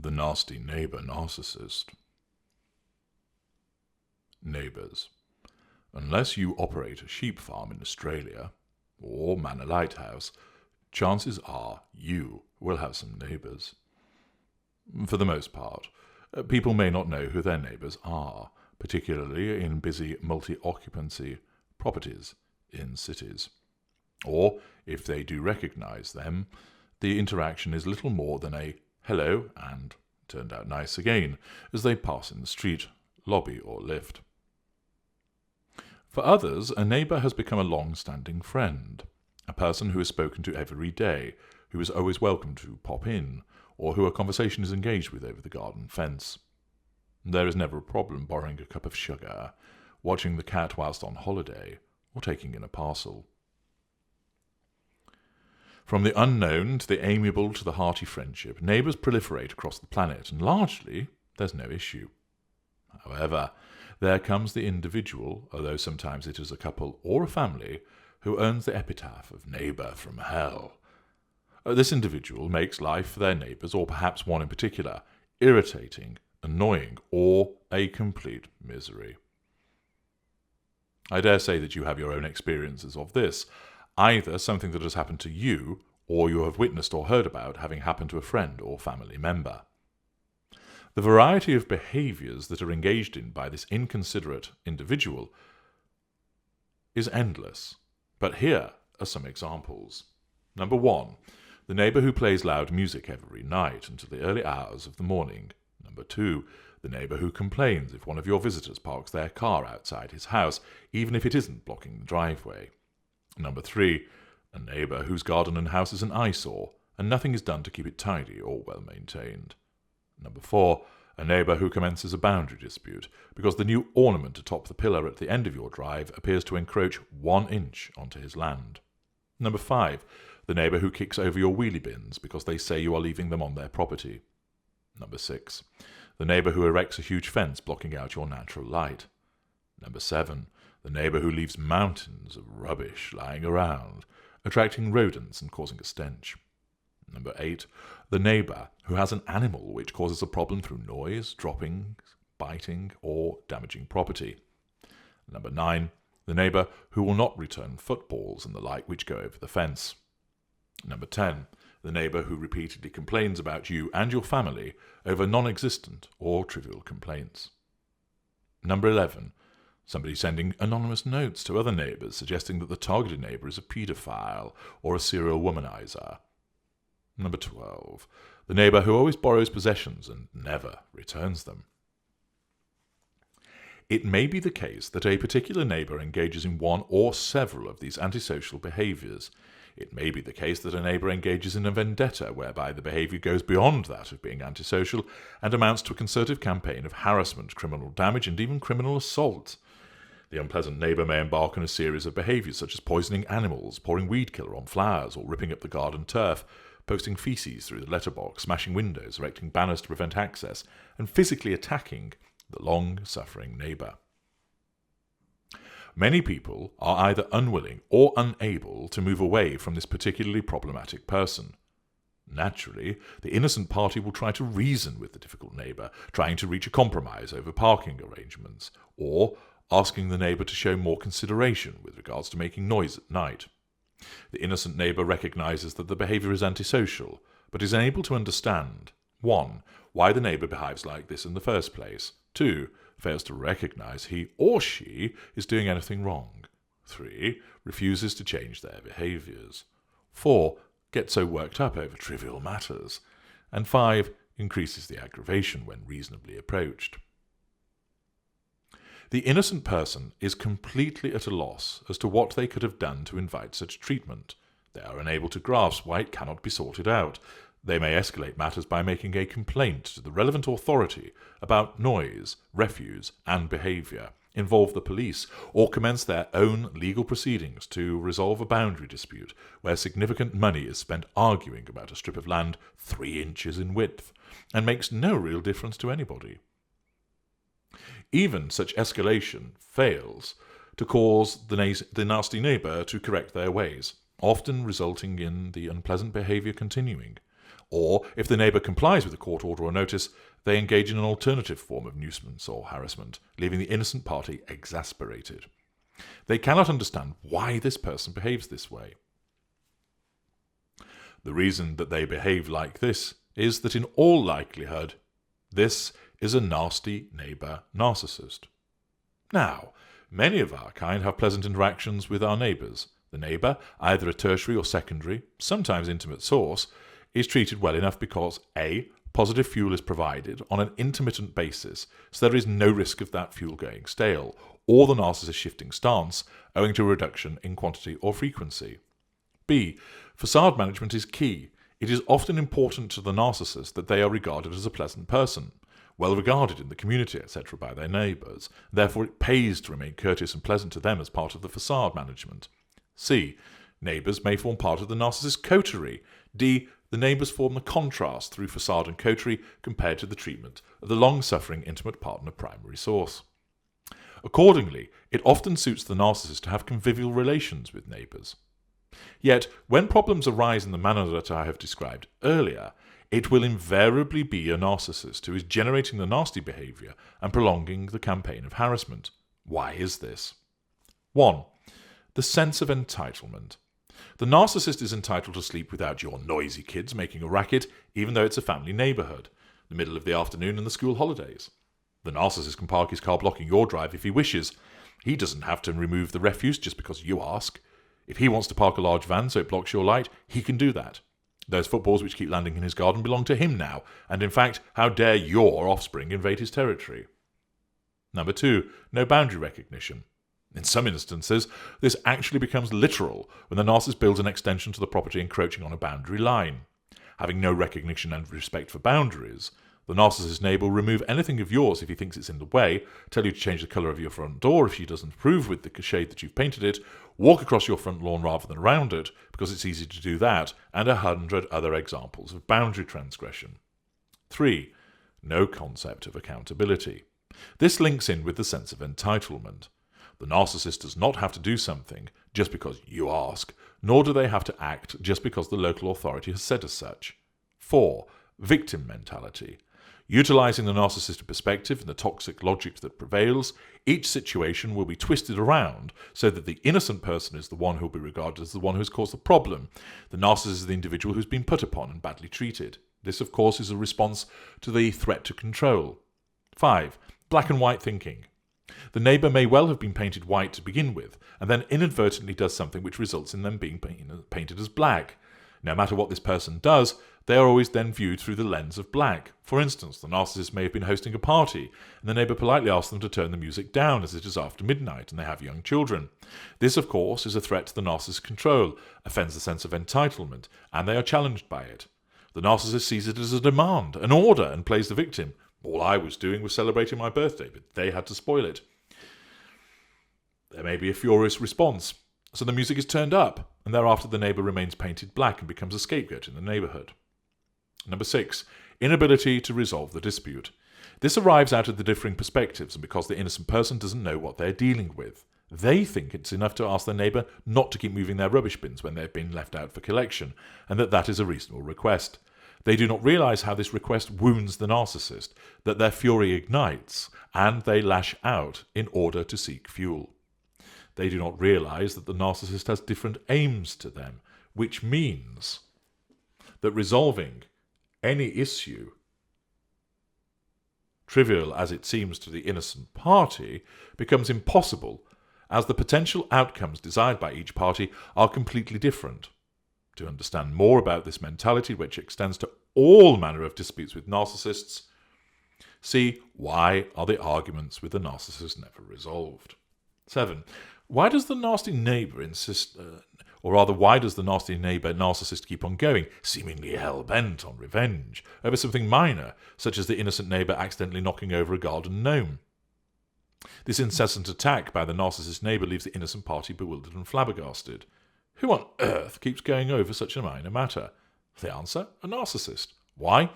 The nasty neighbour narcissist. Neighbours. Unless you operate a sheep farm in Australia, or man a lighthouse, chances are you will have some neighbours. For the most part, people may not know who their neighbours are, particularly in busy multi-occupancy properties in cities. Or, if they do recognise them, the interaction is little more than a hello and turned out nice again as they pass in the street, lobby or lift. For others, a neighbour has become a long-standing friend, a person who is spoken to every day, who is always welcome to pop in, or who a conversation is engaged with over the garden fence. There is never a problem borrowing a cup of sugar, watching the cat whilst on holiday, or taking in a parcel. From the unknown to the amiable to the hearty friendship, neighbours proliferate across the planet, and largely there's no issue. However, there comes the individual, although sometimes it is a couple or a family, who earns the epitaph of neighbour from hell. This individual makes life for their neighbours, or perhaps one in particular, irritating, annoying, or a complete misery. I dare say that you have your own experiences of this, either something that has happened to you, or you have witnessed or heard about having happened to a friend or family member. The variety of behaviours that are engaged in by this inconsiderate individual is endless, but here are some examples. Number 1, the neighbour who plays loud music every night until the early hours of the morning. Number 2, the neighbour who complains if one of your visitors parks their car outside his house, even if it isn't blocking the driveway. Number 3, a neighbour whose garden and house is an eyesore, and nothing is done to keep it tidy or well maintained. Number 4, a neighbour who commences a boundary dispute because the new ornament atop the pillar at the end of your drive appears to encroach 1 inch onto his land. Number 5, the neighbour who kicks over your wheelie bins because they say you are leaving them on their property. Number 6, the neighbour who erects a huge fence blocking out your natural light. Number 7, the neighbour who leaves mountains of rubbish lying around, attracting rodents and causing a stench. Number 8, the neighbour who has an animal which causes a problem through noise, dropping, biting, or damaging property. Number 9, the neighbour who will not return footballs and the like which go over the fence. Number 10, the neighbour who repeatedly complains about you and your family over non-existent or trivial complaints. Number 11, somebody sending anonymous notes to other neighbours suggesting that the targeted neighbour is a paedophile or a serial womanizer. Number 12, the neighbour who always borrows possessions and never returns them. It may be the case that a particular neighbour engages in one or several of these antisocial behaviours. It may be the case that a neighbour engages in a vendetta whereby the behaviour goes beyond that of being antisocial and amounts to a concerted campaign of harassment, criminal damage, and even criminal assault. The unpleasant neighbour may embark on a series of behaviours such as poisoning animals, pouring weed killer on flowers, or ripping up the garden turf, posting feces through the letterbox, smashing windows, erecting banners to prevent access, and physically attacking the long-suffering neighbour. Many people are either unwilling or unable to move away from this particularly problematic person. Naturally, the innocent party will try to reason with the difficult neighbour, trying to reach a compromise over parking arrangements, or asking the neighbour to show more consideration with regards to making noise at night. The innocent neighbour recognises that the behaviour is antisocial, but is unable to understand 1. Why the neighbour behaves like this in the first place, 2. Fails to recognise he or she is doing anything wrong, 3. Refuses to change their behaviours, 4. Gets so worked up over trivial matters, and 5. Increases the aggravation when reasonably approached. The innocent person is completely at a loss as to what they could have done to invite such treatment. They are unable to grasp why it cannot be sorted out. They may escalate matters by making a complaint to the relevant authority about noise, refuse, and behaviour, involve the police, or commence their own legal proceedings to resolve a boundary dispute where significant money is spent arguing about a strip of land 3 inches in width, and makes no real difference to anybody. Even such escalation fails to cause the nasty neighbour to correct their ways, often resulting in the unpleasant behaviour continuing. Or, if the neighbour complies with a court order or notice, they engage in an alternative form of nuisance or harassment, leaving the innocent party exasperated. They cannot understand why this person behaves this way. The reason that they behave like this is that in all likelihood, this is a nasty neighbour narcissist. Now, many of our kind have pleasant interactions with our neighbours. The neighbour, either a tertiary or secondary, sometimes intimate source, is treated well enough because A. Positive fuel is provided on an intermittent basis, so there is no risk of that fuel going stale, or the narcissist shifting stance owing to a reduction in quantity or frequency. B. Facade management is key. It is often important to the narcissist that they are regarded as a pleasant person, well regarded in the community, etc. by their neighbours. Therefore it pays to remain courteous and pleasant to them as part of the facade management. C. Neighbours may form part of the narcissist coterie. D. The neighbours form the contrast through facade and coterie compared to the treatment of the long-suffering intimate partner primary source. Accordingly, it often suits the narcissist to have convivial relations with neighbours. Yet, when problems arise in the manner that I have described earlier, it will invariably be a narcissist who is generating the nasty behaviour and prolonging the campaign of harassment. Why is this? 1. The sense of entitlement. The narcissist is entitled to sleep without your noisy kids making a racket, even though it's a family neighbourhood, the middle of the afternoon and the school holidays. The narcissist can park his car blocking your drive if he wishes. He doesn't have to remove the refuse just because you ask. If he wants to park a large van so it blocks your light, he can do that. Those footballs which keep landing in his garden belong to him now, and in fact, how dare your offspring invade his territory? Number 2, no boundary recognition. In some instances, this actually becomes literal when the narcissist builds an extension to the property encroaching on a boundary line. Having no recognition and respect for boundaries, the narcissist neighbour will remove anything of yours if he thinks it's in the way, tell you to change the colour of your front door if she doesn't approve with the shade that you've painted it, walk across your front lawn rather than around it, because it's easy to do that, and 100 other examples of boundary transgression. 3. No concept of accountability. This links in with the sense of entitlement. The narcissist does not have to do something just because you ask, nor do they have to act just because the local authority has said as such. 4. Victim mentality. Utilizing the narcissistic perspective and the toxic logic that prevails, each situation will be twisted around so that the innocent person is the one who will be regarded as the one who has caused the problem. The narcissist is the individual who's been put upon and badly treated. This, of course, is a response to the threat to control. 5. Black and white thinking. The neighbour may well have been painted white to begin with, and then inadvertently does something which results in them being painted as black. No matter what this person does, they are always then viewed through the lens of black. For instance, the narcissist may have been hosting a party, and the neighbour politely asks them to turn the music down as it is after midnight and they have young children. This, of course, is a threat to the narcissist's control, offends the sense of entitlement, and they are challenged by it. The narcissist sees it as a demand, an order, and plays the victim. All I was doing was celebrating my birthday, but they had to spoil it. There may be a furious response, so the music is turned up, and thereafter the neighbour remains painted black and becomes a scapegoat in the neighbourhood. Number 6. Inability to resolve the dispute. This arrives out of the differing perspectives and because the innocent person doesn't know what they're dealing with. They think it's enough to ask their neighbour not to keep moving their rubbish bins when they've been left out for collection, and that is a reasonable request. They do not realise how this request wounds the narcissist, that their fury ignites, and they lash out in order to seek fuel. They do not realise that the narcissist has different aims to them, which means that resolving any issue, trivial as it seems to the innocent party, becomes impossible as the potential outcomes desired by each party are completely different. To understand more about this mentality, which extends to all manner of disputes with narcissists, see Why Are the Arguments with the Narcissist Never Resolved? 7. Why does the nasty neighbour insist, why does the nasty neighbour narcissist keep on going, seemingly hell-bent on revenge, over something minor, such as the innocent neighbour accidentally knocking over a garden gnome? This incessant attack by the narcissist neighbour leaves the innocent party bewildered and flabbergasted. Who on earth keeps going over such a minor matter? The answer, a narcissist. Why?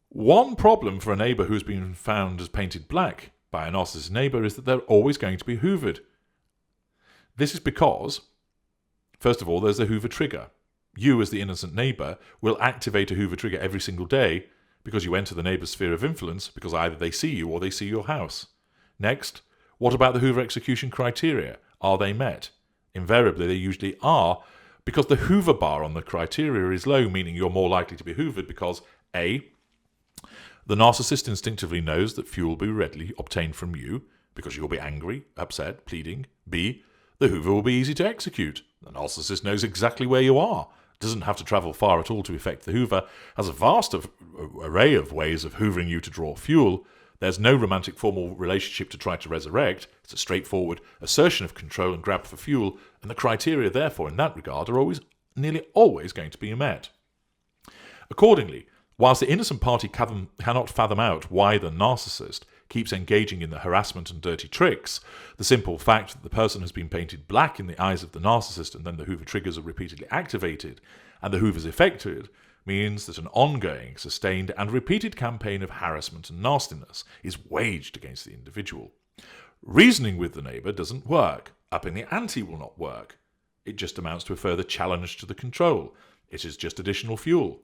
One problem for a neighbour who's been found as painted black by a narcissist neighbour is that they're always going to be hoovered. This is because, first of all, there's the hoover trigger. You, as the innocent neighbour, will activate a Hoover trigger every single day because you enter the neighbour's sphere of influence because either they see you or they see your house. Next, what about the Hoover execution criteria? Are they met? Invariably, they usually are, because the Hoover bar on the criteria is low, meaning you're more likely to be hoovered because A, the narcissist instinctively knows that fuel will be readily obtained from you because you'll be angry, upset, pleading. B, the Hoover will be easy to execute. The narcissist knows exactly where you are, doesn't have to travel far at all to effect the Hoover, has a vast array of ways of hoovering you to draw fuel. There's no romantic formal relationship to try to resurrect. It's a straightforward assertion of control and grab for fuel, and the criteria, therefore, in that regard, are nearly always going to be met. Accordingly, whilst the innocent party cannot fathom out why the narcissist keeps engaging in the harassment and dirty tricks, the simple fact that the person has been painted black in the eyes of the narcissist and then the Hoover triggers are repeatedly activated and the Hoovers effected means that an ongoing, sustained and repeated campaign of harassment and nastiness is waged against the individual. Reasoning with the neighbour doesn't work. Upping the ante will not work. It just amounts to a further challenge to the control. It is just additional fuel.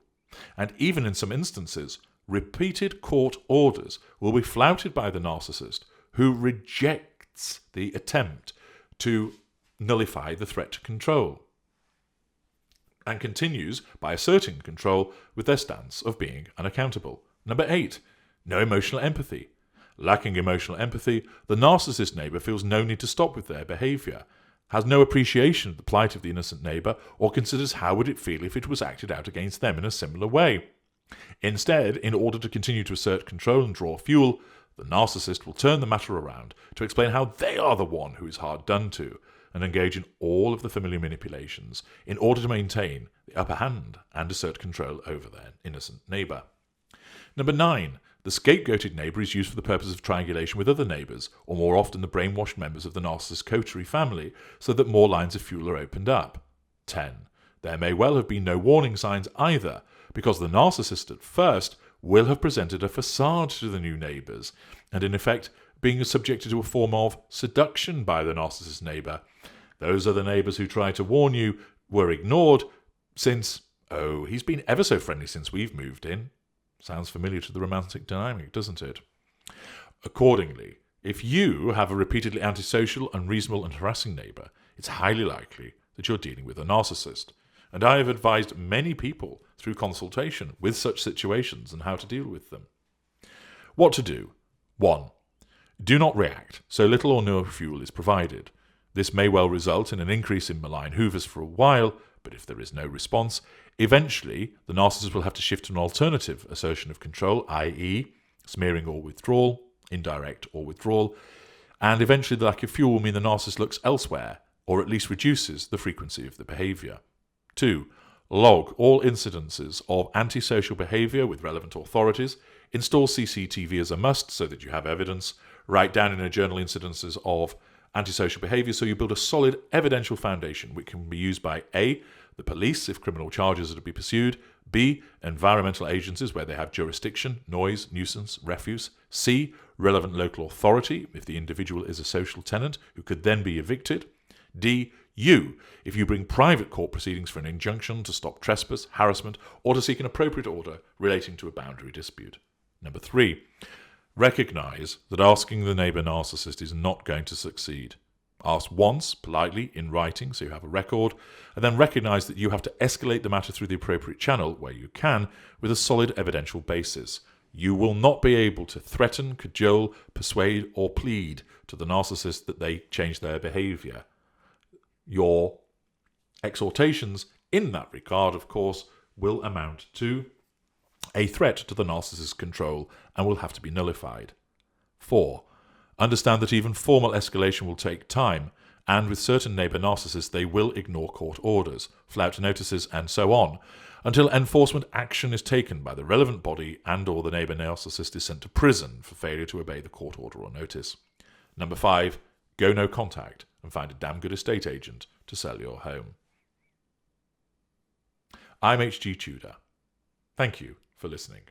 And even in some instances, repeated court orders will be flouted by the narcissist, who rejects the attempt to nullify the threat to control, and continues by asserting control with their stance of being unaccountable. Number 8, no emotional empathy. Lacking emotional empathy, the narcissist neighbour feels no need to stop with their behaviour, has no appreciation of the plight of the innocent neighbour, or considers how would it feel if it was acted out against them in a similar way. Instead, in order to continue to assert control and draw fuel, the narcissist will turn the matter around to explain how they are the one who is hard done to, and engage in all of the familiar manipulations in order to maintain the upper hand and assert control over their innocent neighbour. Number 9. The scapegoated neighbour is used for the purpose of triangulation with other neighbours, or more often the brainwashed members of the narcissist coterie family, so that more lines of fuel are opened up. 10. There may well have been no warning signs either, because the narcissist at first will have presented a facade to the new neighbours, and in effect being subjected to a form of seduction by the narcissist neighbour. Those other neighbours who tried to warn you were ignored since, oh, he's been ever so friendly since we've moved in. Sounds familiar to the romantic dynamic, doesn't it? Accordingly, if you have a repeatedly antisocial, unreasonable and harassing neighbour, it's highly likely that you're dealing with a narcissist. And I have advised many people through consultation with such situations and how to deal with them. What to do? 1. Do not react so little or no fuel is provided. This may well result in an increase in malign hoovers for a while, but if there is no response, eventually the narcissist will have to shift to an alternative assertion of control, i.e. smearing or withdrawal, indirect or withdrawal, and eventually the lack of fuel will mean the narcissist looks elsewhere, or at least reduces the frequency of the behaviour. 2. Log all incidences of antisocial behaviour with relevant authorities. Install CCTV as a must so that you have evidence. Write down in a journal incidences of antisocial behaviour so you build a solid evidential foundation which can be used by A. the police if criminal charges are to be pursued, B. environmental agencies where they have jurisdiction, noise, nuisance, refuse, C. relevant local authority if the individual is a social tenant who could then be evicted, D. you, if you bring private court proceedings for an injunction to stop trespass, harassment, or to seek an appropriate order relating to a boundary dispute. Number 3. Recognise that asking the neighbour narcissist is not going to succeed. Ask once, politely, in writing, so you have a record, and then recognise that you have to escalate the matter through the appropriate channel, where you can, with a solid evidential basis. You will not be able to threaten, cajole, persuade, or plead to the narcissist that they change their behaviour. Your exhortations in that regard, of course, will amount to a threat to the narcissist's control and will have to be nullified. 4. Understand that even formal escalation will take time, and with certain neighbour narcissists they will ignore court orders, flout notices, and so on, until enforcement action is taken by the relevant body and or the neighbour narcissist is sent to prison for failure to obey the court order or notice. Number 5. Go no contact and find a damn good estate agent to sell your home. I'm H.G. Tudor. Thank you for listening.